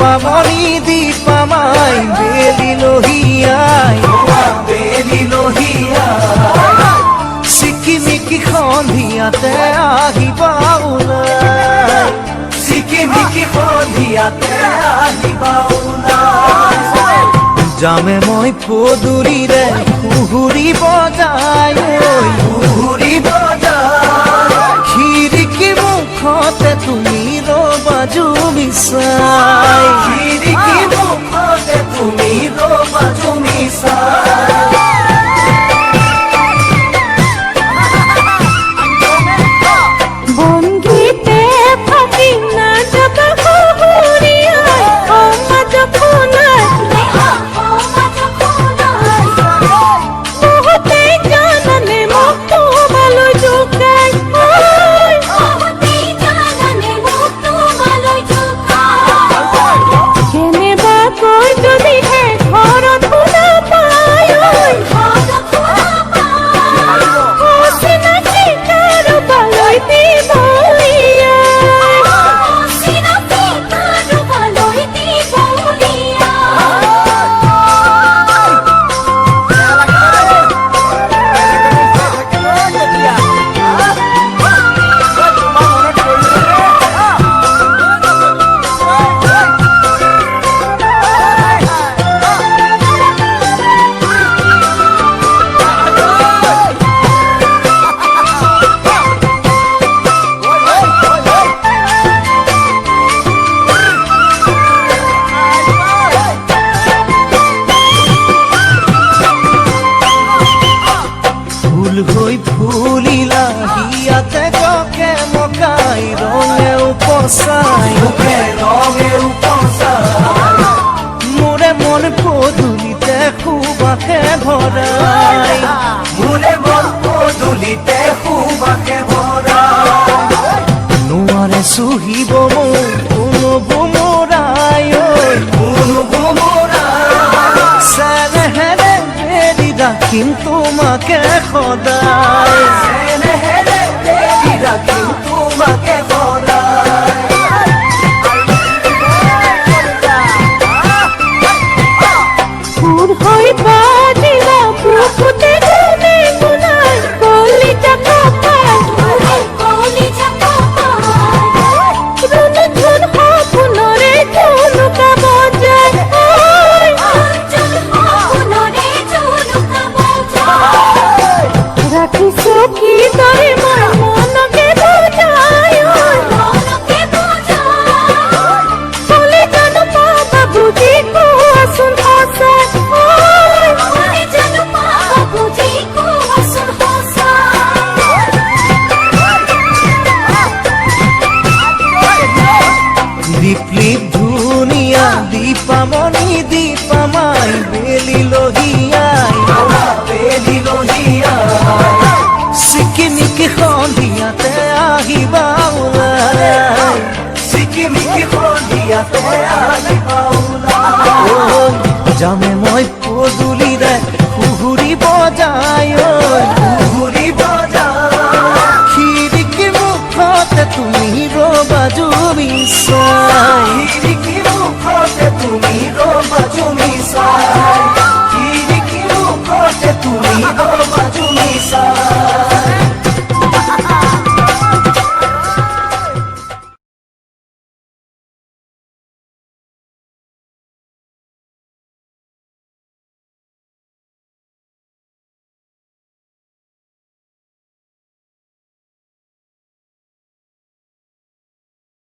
দীপামণি দীপামাই বেলি লহিয়াই চিকিমিকি সন্ধিয়াতে আহিবা ওলাই চিকিমিকি সন্ধিয়াতে আহিবা ওলাই যামে মই পদূলিৰে কুহুৰি বজাই কুহুৰি বজাই খিৰিকী মুখতে তুমি ৰবা জুমি চাই খিৰিকী মুখতে তুমি ৰবা জুমি চাই ফুলিলা হিয়াতে গকে মকাই ৰঙে উপচাই মোৰে মন পদূলিতে সুবাসে ভৰাই মোৰে মন পদূলিতে সুবাসে ভৰাই নোৱাৰে চুহিব মোৰ কোনো ভোমৰাই কোনো ভোমৰাই চেনেহেৰে বেৰি ৰাখিম তোমাকে সদায় চেনেহেৰে বেৰি ৰাখিম তোমাকে সদায় ফুল হৈ বাজিলা বুকুতে গুনে গুনাই কলিজা কপাল কলিজা কপাল ধুন ধুন সপোনৰে জুনুকা বজাই ধুন সপোনৰে জুনুকা বজাই ৰাখিছো কি তই মোৰ মনকে বুজাই মনকে বুজাই কলে জানো পাবা বুজি কোৱাচোন সঁচাই কলে জানো পাবা বুজি কোৱাচোন দীপলিপ ধুনীয়া দীপামণি দীপামাই বেলি লহিয়াই চিকিমিকি সন্ধিয়াতে আহিবা ওলাই চিকিমিকি সন্ধিয়াতে আহিবা ওলাই যামে মই পদূলিৰে কুহুৰি বজাই কুহুৰি বজাই খিৰিকী মুখতে তুমি ৰবা জুমি